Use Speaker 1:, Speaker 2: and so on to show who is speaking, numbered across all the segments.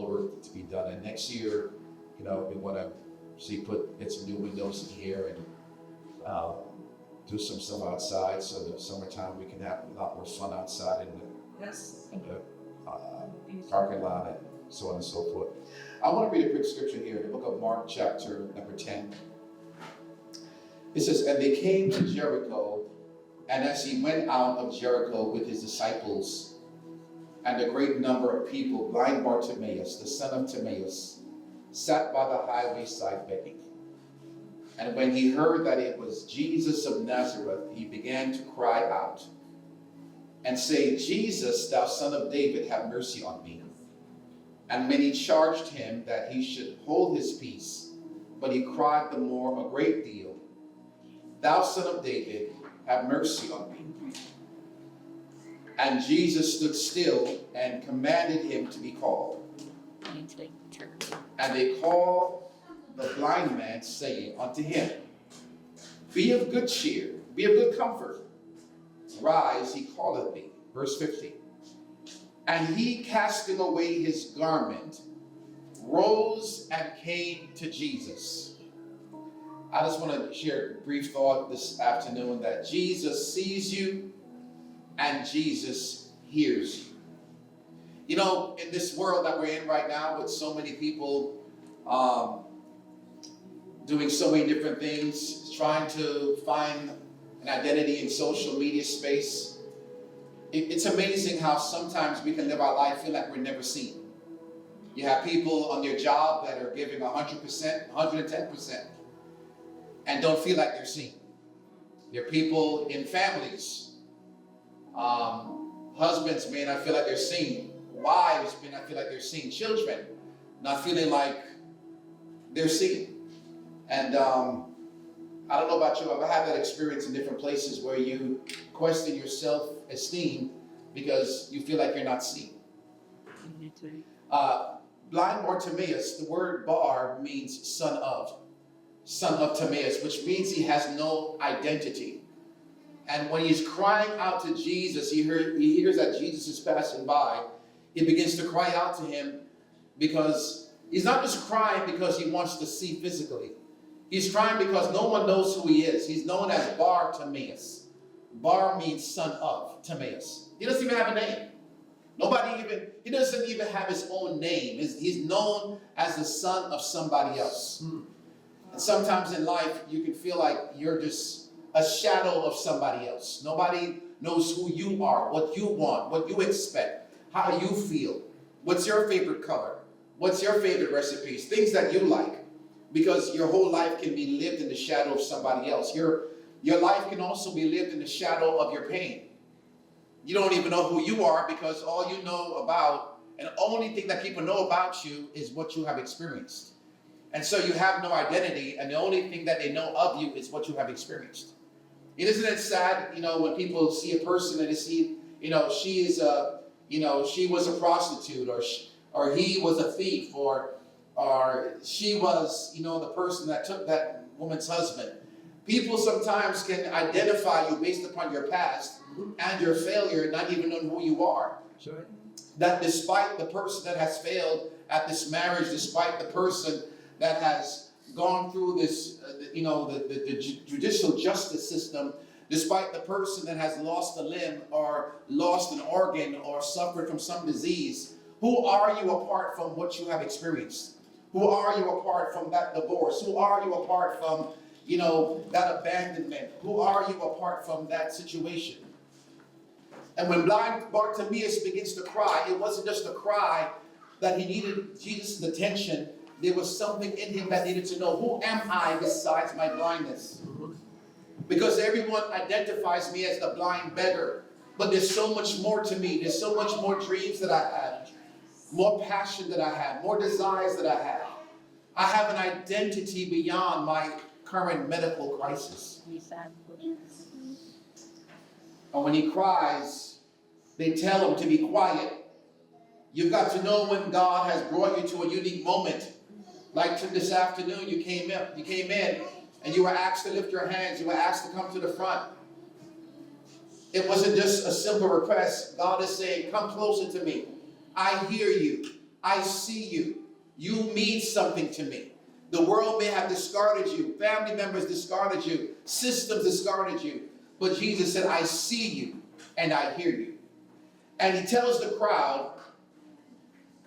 Speaker 1: the work to be done. And next year, we want to get some new windows in here and do some stuff outside, so the summertime we can have a lot more fun outside in the parking lot and so on and so forth. I want to read a quick scripture here in the book of Mark, chapter number 10. It says, "And they came to Jericho, and as he went out of Jericho with his disciples and a great number of people, blind Bartimaeus, the son of Timaeus, sat by the highway side begging. And when he heard that it was Jesus of Nazareth, he began to cry out and say, 'Jesus, thou son of David, have mercy on me.' And many charged him that he should hold his peace, but he cried the more a great deal, 'Thou son of David, have mercy on me.' And Jesus stood still and commanded him to be called. And they called the blind man, saying unto him, 'Be of good cheer, be of good comfort. Rise, he calleth thee.'" Verse 50. "And he, casting away his garment, rose and came to Jesus." I just want to share a brief thought this afternoon that Jesus sees you and Jesus hears you. In this world that we're in right now with so many people doing so many different things, trying to find an identity in social media space, it's amazing how sometimes we can live our life feeling like we're never seen. You have people on their job that are giving 100%, 110%, and don't feel like they're seen. There are people in families, husbands may not feel like they're seen, wives may not feel like they're seen, children not feeling like they're seen. And I don't know about you, but I've had that experience in different places where you question your self-esteem because you feel like you're not seen. Blind Bartimaeus, the word bar means son of Timaeus, which means he has no identity. And when he's crying out to Jesus, he hears that Jesus is passing by. He begins to cry out to him because he's not just crying because he wants to see physically. He's crying because no one knows who he is. He's known as Bar Timaeus. Bar means son of Timaeus. He doesn't even have a name. He doesn't even have his own name. He's known as the son of somebody else. And sometimes in life, you can feel like you're just a shadow of somebody else. Nobody knows who you are, what you want, what you expect, how you feel. What's your favorite color? What's your favorite recipes? Things that you like. Because your whole life can be lived in the shadow of somebody else. Your life can also be lived in the shadow of your pain. You don't even know who you are because all you know about, and the only thing that people know about you is what you have experienced. And so you have no identity, and the only thing that they know of you is what you have experienced. Isn't it sad, when people see a person and they see, she was a prostitute, or he was a thief, or she was, the person that took that woman's husband. People sometimes can identify you based upon your past and your failure, not even knowing who you are. Sure. That despite the person that has failed at this marriage, despite the person that has gone through this, the judicial justice system, despite the person that has lost a limb or lost an organ or suffered from some disease, who are you apart from what you have experienced? Who are you apart from that divorce? Who are you apart from, that abandonment? Who are you apart from that situation? And when blind Bartimaeus begins to cry, it wasn't just a cry that he needed Jesus' attention. There was something in him that needed to know, who am I besides my blindness? Because everyone identifies me as the blind beggar. But there's so much more to me. There's so much more dreams that I have. More passion that I have, more desires that I have. I have an identity beyond my current medical crisis. And when he cries, they tell him to be quiet. You've got to know when God has brought you to a unique moment. Like this afternoon, you came in, and you were asked to lift your hands. You were asked to come to the front. It wasn't just a simple request. God is saying, come closer to me. I hear you. I see you. You mean something to me. The world may have discarded you. Family members discarded you. Systems discarded you. But Jesus said, I see you and I hear you. And he tells the crowd,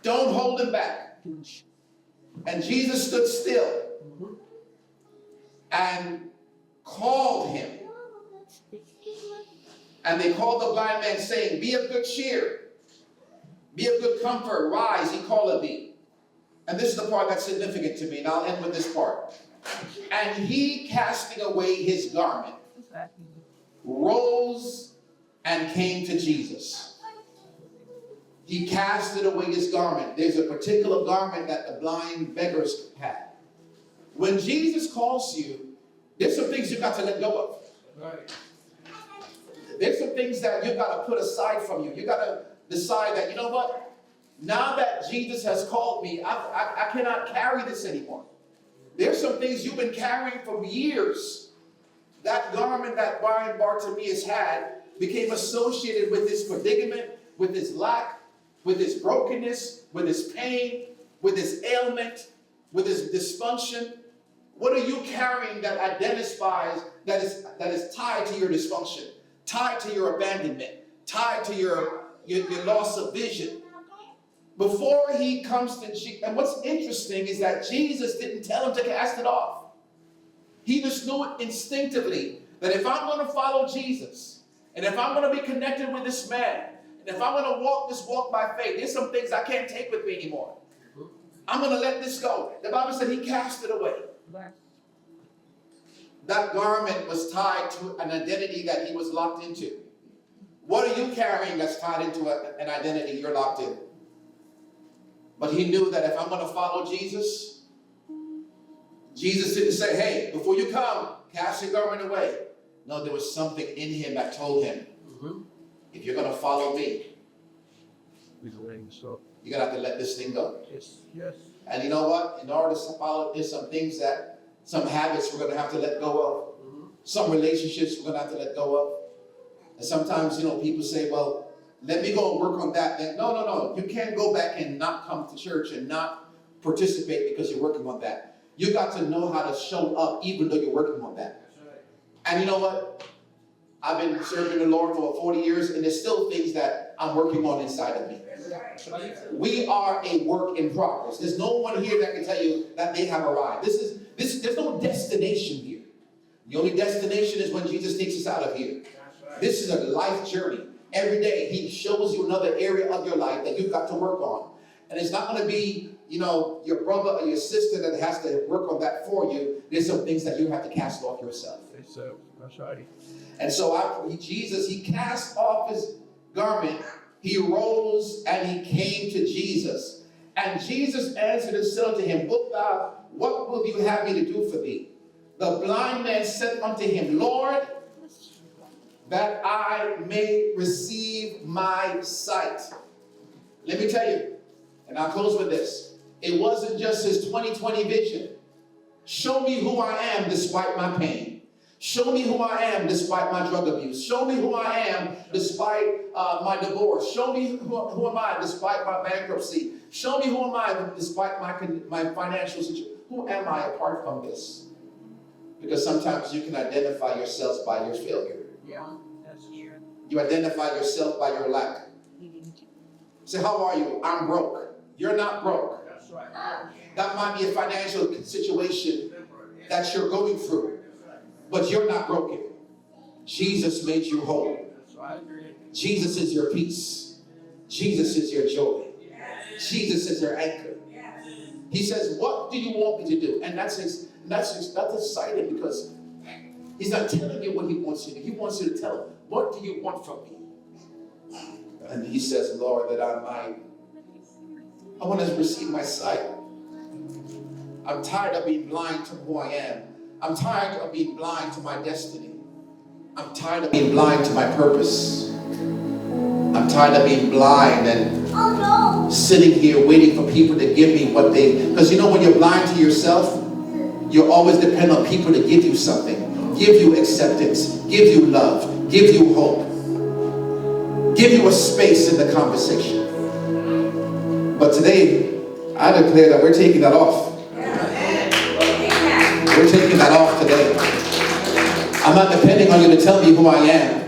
Speaker 1: don't hold him back. And Jesus stood still and called him. And they called the blind man, saying, be of good cheer. Be of good comfort. Rise, he calleth thee. And this is the part that's significant to me, and I'll end with this part. And he, casting away his garment, rose and came to Jesus. He casted away his garment. There's a particular garment that the blind beggars had. When Jesus calls you, there's some things you've got to let go of. Right. There's some things that you've got to put aside from you. You've got to decide that, you know what? Now that Jesus has called me, I cannot carry this anymore. There's some things you've been carrying for years. That garment that blind Bartimaeus had became associated with his predicament, with his lack, with his brokenness, with his pain, with his ailment, with his dysfunction. What are you carrying that identifies, that is tied to your dysfunction, tied to your abandonment, tied to your loss of vision? Before he comes to Jesus, and what's interesting is that Jesus didn't tell him to cast it off. He just knew it instinctively that if I'm going to follow Jesus, and if I'm going to be connected with this man, and if I'm going to walk this walk by faith, there's some things I can't take with me anymore. I'm going to let this go. The Bible said he cast it away. That garment was tied to an identity that he was locked into. What are you carrying that's tied into an identity you're locked in? But he knew that if I'm going to follow Jesus, Jesus didn't say, hey, before you come, cast your garment away. No, there was something in him that told him, if you're going to follow me, you're going to have to let this thing go. Yes. Yes. And you know what? In order to follow, there's some things that, some habits we're going to have to let go of. Some relationships we're going to have to let go of. And sometimes, people say, well, let me go and work on that. No. You can't go back and not come to church and not participate because you're working on that. You got to know how to show up even though you're working on that. And you know what? I've been serving the Lord for 40 years, and there's still things that I'm working on inside of me. We are a work in progress. There's no one here that can tell you that they have arrived. There's no destination here. The only destination is when Jesus takes us out of here. This is a life journey. Every day he shows you another area of your life that you've got to work on. And it's not going to be, your brother or your sister that has to work on that for you. There's some things that you have to cast off yourself. That's right. And so Jesus, he cast off his garment. He rose and he came to Jesus. And Jesus answered and said unto him, what will you have me to do for thee? The blind man said unto him, Lord, that I may receive my sight. Let me tell you, and I'll close with this. It wasn't just his 20/20 vision. Show me who I am despite my pain. Show me who I am despite my drug abuse. Show me who I am despite my divorce. Show me who am I despite my bankruptcy. Show me who am I despite my financial situation. Who am I apart from this? Because sometimes you can identify yourselves by your failure. Yeah, that's true. You identify yourself by your lack. Say, how are you? I'm broke. You're not broke. That's right. That might be a financial situation that you're going through, but you're not broken. Jesus made you whole. Jesus is your peace. Jesus is your joy. Jesus is your anchor. He says, what do you want me to do? And that's exciting because he's not telling you what he wants you to do. He wants you to tell him, what do you want from me? And he says, Lord, that I want to receive my sight. I'm tired of being blind to who I am. I'm tired of being blind to my destiny. I'm tired of being blind to my purpose. I'm tired of being blind and sitting here waiting for people to give me what because when you're blind to yourself, you always depend on people to give you something, give you acceptance, give you love, give you hope, give you a space in the conversation. But today, I declare that we're taking that off. We're taking that off today. I'm not depending on you to tell me who I am.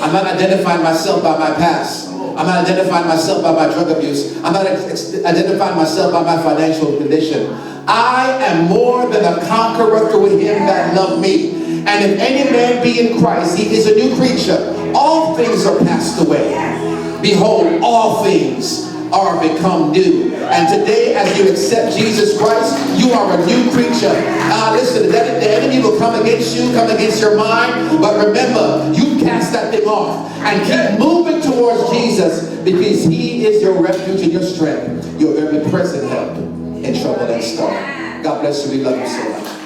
Speaker 1: I'm not identifying myself by my past. I'm not identifying myself by my drug abuse. I'm not identifying myself by my financial condition. I am more than a conqueror through him that loved me. And if any man be in Christ, he is a new creature. All things are passed away. Behold, all things are become new. And today, as you accept Jesus Christ, you are a new creature. Listen, the enemy will come against you, come against your mind, but remember, you cast that thing off and keep moving towards Jesus, because he is your refuge and your strength, your very present help in trouble and storm. God bless you. We love you so much.